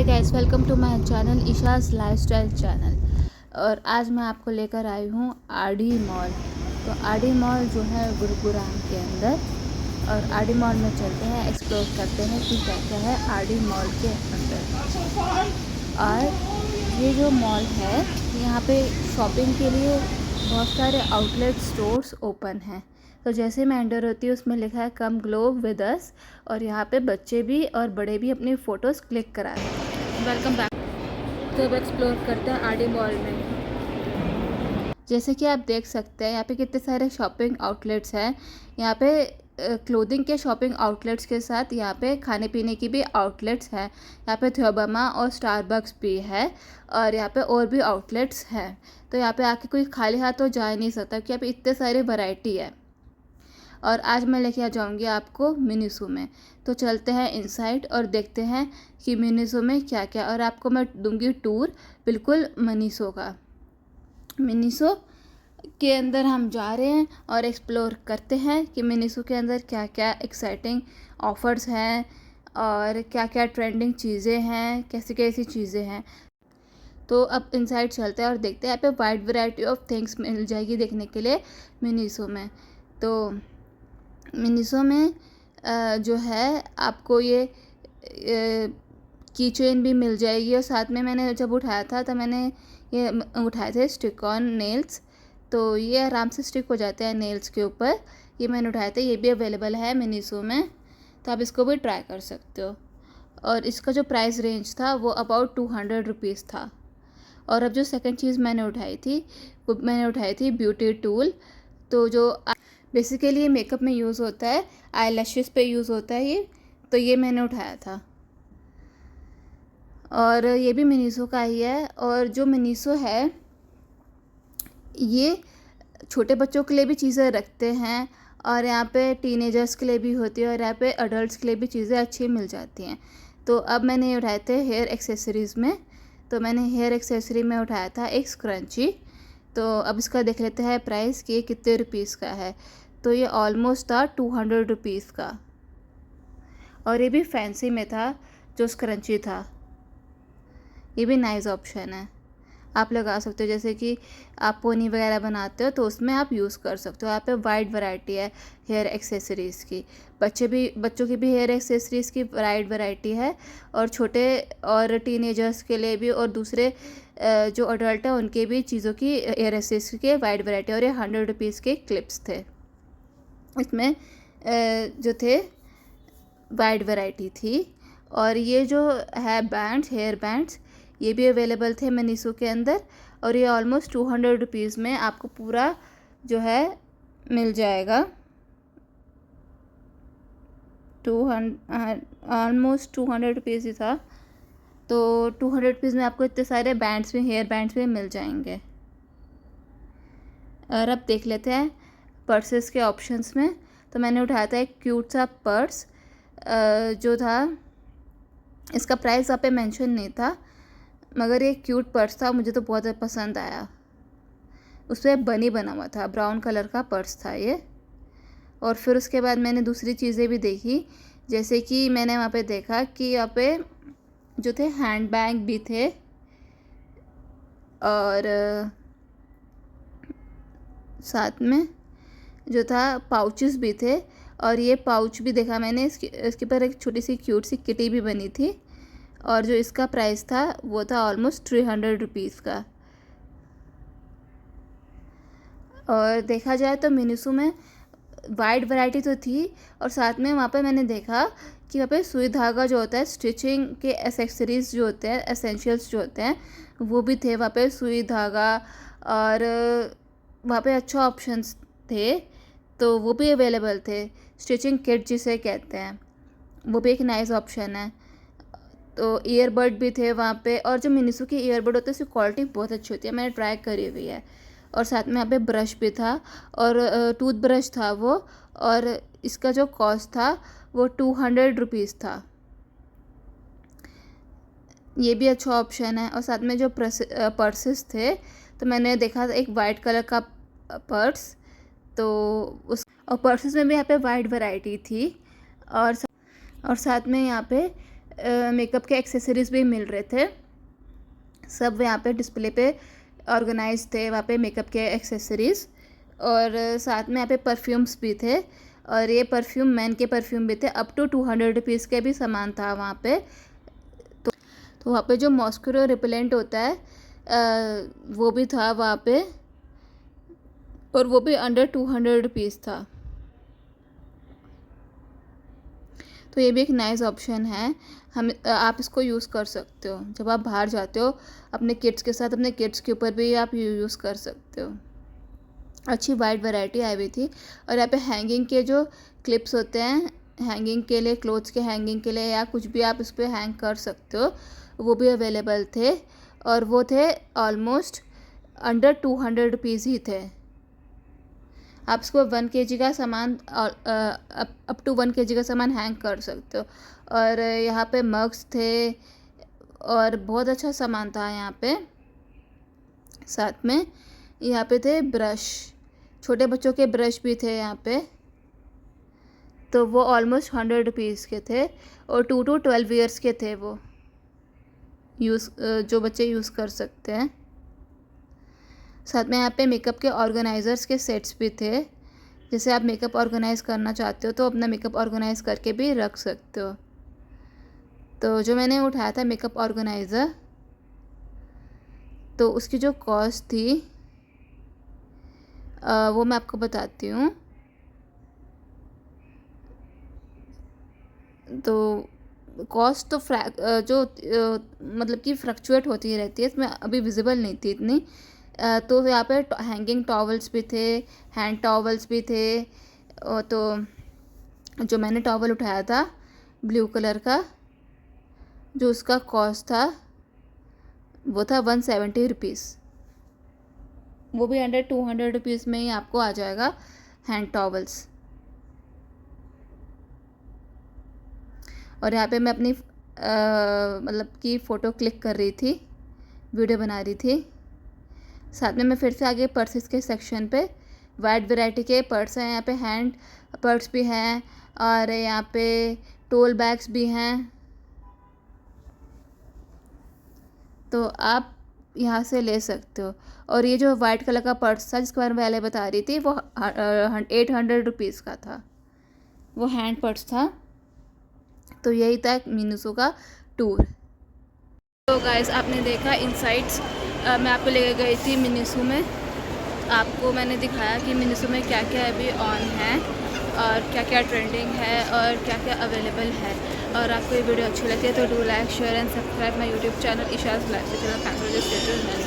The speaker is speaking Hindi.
Hi guys, welcome to my channel Isha's lifestyle channel. और आज मैं आपको लेकर आई हूँ आरडी मॉल। तो आरडी मॉल जो है गुरुग्राम के अंदर, और आरडी मॉल में चलते हैं, एक्सप्लोर करते हैं कि क्या क्या है आरडी मॉल के अंदर। और ये जो मॉल है, यहाँ पे शॉपिंग के लिए बहुत सारे आउटलेट स्टोर्स ओपन हैं। तो जैसे मैं एंटर होती हूँ, उसमें लिखा है कम ग्लो विद अस, और यहाँ पे बच्चे भी और बड़े भी अपनी फ़ोटोज़ क्लिक करा रहे हैं। Welcome back. तो अब एक्सप्लोर करते हैं आरडी मॉल में। जैसे कि आप देख सकते हैं, यहाँ पे कितने सारे शॉपिंग आउटलेट्स हैं। यहाँ पे क्लोथिंग के शॉपिंग आउटलेट्स के साथ यहाँ पे खाने पीने की भी आउटलेट्स हैं। यहाँ पे थ्योबमा और स्टारबक्स भी है, और यहाँ पे और भी आउटलेट्स हैं। तो यहाँ पे आके कोई खाली हाथ तो जा ही नहीं सकता, क्योंकि यहाँ पे इतने सारे वैरायटी है। और आज मैं लेके आ जाऊँगी आपको मिनीसो में। तो चलते हैं इनसाइड और देखते हैं कि मिनीसो में क्या क्या, और आपको मैं दूंगी टूर बिल्कुल मिनीसो का। मिनीसो के अंदर हम जा रहे हैं और एक्सप्लोर करते हैं कि मिनीसो के अंदर क्या क्या एक्साइटिंग ऑफ़र्स हैं और क्या क्या ट्रेंडिंग चीज़ें हैं, कैसी कैसी चीज़ें हैं। तो अब इनसाइड चलते हैं और देखते हैं। यहाँ पे वाइड वैरायटी ऑफ थिंग्स मिल जाएगी देखने के लिए मिनीसो में। तो मिनीसो में जो है आपको ये की चेन भी मिल जाएगी, और साथ में मैंने जब उठाया था तो मैंने ये उठाए थे स्टिक ऑन नेल्स। तो ये आराम से स्टिक हो जाते हैं नेल्स के ऊपर। ये मैंने उठाए थे, ये भी अवेलेबल है मिनीसो में, तो आप इसको भी ट्राई कर सकते हो। और इसका जो प्राइस रेंज था वो अबाउट 200 रुपीज़ था। और अब जो सेकंड चीज़ मैंने उठाई थी, वो मैंने उठाई थी ब्यूटी टूल। तो जो बेसिकली ये मेकअप में यूज़ होता है, आई लैशेस पे यूज़ होता है ये। तो ये मैंने उठाया था, और ये भी मिनीसो का ही है। और जो मिनीसो है, ये छोटे बच्चों के लिए भी चीज़ें रखते हैं, और यहाँ पे टीनेजर्स के लिए भी होती है, और यहाँ पे अडल्ट्स के लिए भी चीज़ें अच्छी मिल जाती हैं। तो अब मैंने ये उठाए थे हेयर एक्सेसरीज़ में। तो मैंने हेयर एक्सेसरी में उठाया था एक स्क्रंची। तो अब इसका देख लेते हैं प्राइस कि ये कितने रुपीज़ का है। तो ये ऑलमोस्ट था 200 रुपीज़ का, और ये भी फैंसी में था जो स्क्रंची था। ये भी नाइस ऑप्शन है, आप लगा सकते हो। जैसे कि आप पोनी वगैरह बनाते हो तो उसमें आप यूज़ कर सकते हो। यहाँ पे वाइड वैरायटी है हेयर एक्सेसरीज़ की। बच्चों की भी हेयर एक्सेसरीज़ की वाइड वैरायटी है, और छोटे और टीनेजर्स के लिए भी, और दूसरे जो अडल्ट हैं उनके भी चीज़ों की हेयर एक्सेसरी की वाइड वैरायटी। और ये 100 रुपीज़ के क्लिप्स थे, इसमें जो थे वाइड वैरायटी थी। और ये जो है बैंड्स, हेयर बैंड्स, ये भी अवेलेबल थे मिनीसो के अंदर। और ये ऑलमोस्ट 200 रुपीज़ में आपको पूरा जो है मिल जाएगा। ऑलमोस्ट 200 रुपीज़ ही था। तो 200 रुपीज़ में आपको इतने सारे बैंड्स भी, हेयर बैंड्स भी मिल जाएंगे। और अब देख लेते हैं पर्सेस के ऑप्शंस में। तो मैंने उठाया था एक क्यूट सा पर्स, जो था, इसका प्राइस वहाँ पे मेंशन नहीं था, मगर ये क्यूट पर्स था, मुझे तो बहुत पसंद आया। उस पर बनी बना हुआ था, ब्राउन कलर का पर्स था ये। और फिर उसके बाद मैंने दूसरी चीज़ें भी देखी, जैसे कि मैंने वहाँ पे देखा कि यहाँ पे जो थे हैंड बैग भी थे, और साथ में जो था पाउचेस भी थे। और ये पाउच भी देखा मैंने, इसके ऊपर एक छोटी सी क्यूट सी किटी भी बनी थी। और जो इसका प्राइस था वो था ऑलमोस्ट 300 रुपीज़ का। और देखा जाए तो मिनीसो में वाइड वैरायटी तो थी, और साथ में वहाँ पे मैंने देखा कि वहाँ पे सुई धागा जो होता है, स्टिचिंग के एसेसरीज़ जो होते हैं, एसेंशियल्स जो होते हैं, वो भी थे वहाँ पे, सुई धागा। और वहाँ पे अच्छा ऑप्शंस थे, तो वो भी अवेलेबल थे। स्टिचिंग किट जिसे कहते हैं, वो भी एक नाइस ऑप्शन है। तो ईयरबड भी थे वहाँ पे, और जो मिनीसो की ईयरबड होती है उसकी क्वालिटी बहुत अच्छी होती है, मैंने ट्राई करी हुई है। और साथ में यहाँ पे ब्रश भी था, और टूथ ब्रश था वो, और इसका जो कॉस्ट था वो 200 रुपीज़ था। ये भी अच्छा ऑप्शन है। और साथ में जो पर्सेस थे, तो मैंने देखा एक वाइट कलर का पर्स, तो उस और पर्सेस में भी यहाँ पे वाइड वैरायटी थी। और साथ में यहाँ पे मेकअप के एक्सेसरीज़ भी मिल रहे थे। सब यहाँ पे डिस्प्ले पे ऑर्गेनाइज थे, वहाँ पे मेकअप के एक्सेसरीज़, और साथ में यहाँ पे परफ्यूम्स भी थे। और ये परफ्यूम मैन के परफ्यूम भी थे। अप टू 200 रुपीज़ के भी सामान था वहाँ पे। तो वहाँ पे जो मॉस्किटो रिपेलेंट होता है वो भी था वहाँ पे, और वो भी अंडर 200 रुपीज़ था। तो ये भी एक नाइस ऑप्शन है। आप इसको यूज़ कर सकते हो जब आप बाहर जाते हो अपने किड्स के साथ। अपने किड्स के ऊपर भी आप यूज़ कर सकते हो। अच्छी वाइड वैरायटी आई हुई थी। और यहाँ पे हैंगिंग के जो क्लिप्स होते हैं, हैंगिंग के लिए, क्लोथ्स के हैंगिंग के लिए, या कुछ भी आप इस पर हैंग कर सकते हो, वो भी अवेलेबल थे। और वो थे ऑलमोस्ट अंडर 200 रुपीज़ ही थे। आप इसको 1 kg का सामान, अप टू 1 kg का सामान हैंग कर सकते हो। और यहाँ पे मग्स थे और बहुत अच्छा सामान था यहाँ पे। साथ में यहाँ पे थे ब्रश, छोटे बच्चों के ब्रश भी थे यहाँ पे। तो वो ऑलमोस्ट 100 रुपीज़ के थे और 2 to 12 ईयर्स के थे वो, जो बच्चे यूज़ कर सकते हैं। साथ में यहाँ पे मेकअप के ऑर्गेनाइज़र्स के सेट्स भी थे। जैसे आप मेकअप ऑर्गेनाइज़ करना चाहते हो तो अपना मेकअप ऑर्गेनाइज़ करके भी रख सकते हो। तो जो मैंने उठाया था मेकअप ऑर्गेनाइज़र, तो उसकी जो कॉस्ट थी वो मैं आपको बताती हूँ। तो कॉस्ट तो मतलब कि फ्लक्चुएट होती रहती है, इसमें अभी विजिबल नहीं थी इतनी। तो यहाँ पे हैंगिंग टॉवल्स भी थे, हैंड टॉवल्स भी थे। तो जो मैंने टॉवल उठाया था ब्लू कलर का, जो उसका कॉस्ट था वो था 170 रुपीज़। वो भी अंडर 200 रुपीज़ में ही आपको आ जाएगा हैंड टॉवल्स। और यहाँ पे मैं अपनी मतलब कि फ़ोटो क्लिक कर रही थी, वीडियो बना रही थी। साथ में मैं फिर से आगे पर्सेस के सेक्शन पे वाइड वैरायटी के पर्स हैं। यहाँ पे हैंड पर्स भी हैं और यहाँ पे टोल बैग्स भी हैं। तो आप यहाँ से ले सकते हो। और ये जो वाइट कलर का पर्स था जिसके बारे में पहले बता रही थी, वो 800 रुपीज़ का था, वो हैंड पर्स था। तो यही था मिनीसो का टूर। तो गाइस, आपने देखा इनसाइट्स, मैं आपको लेके गई थी मिनीसो में। आपको मैंने दिखाया कि मिनीसो में क्या क्या अभी ऑन है और क्या क्या ट्रेंडिंग है और क्या क्या अवेलेबल है। और आपको ये वीडियो अच्छी लगती है तो do like, share and subscribe my YouTube channel Isha's lifestyle channel.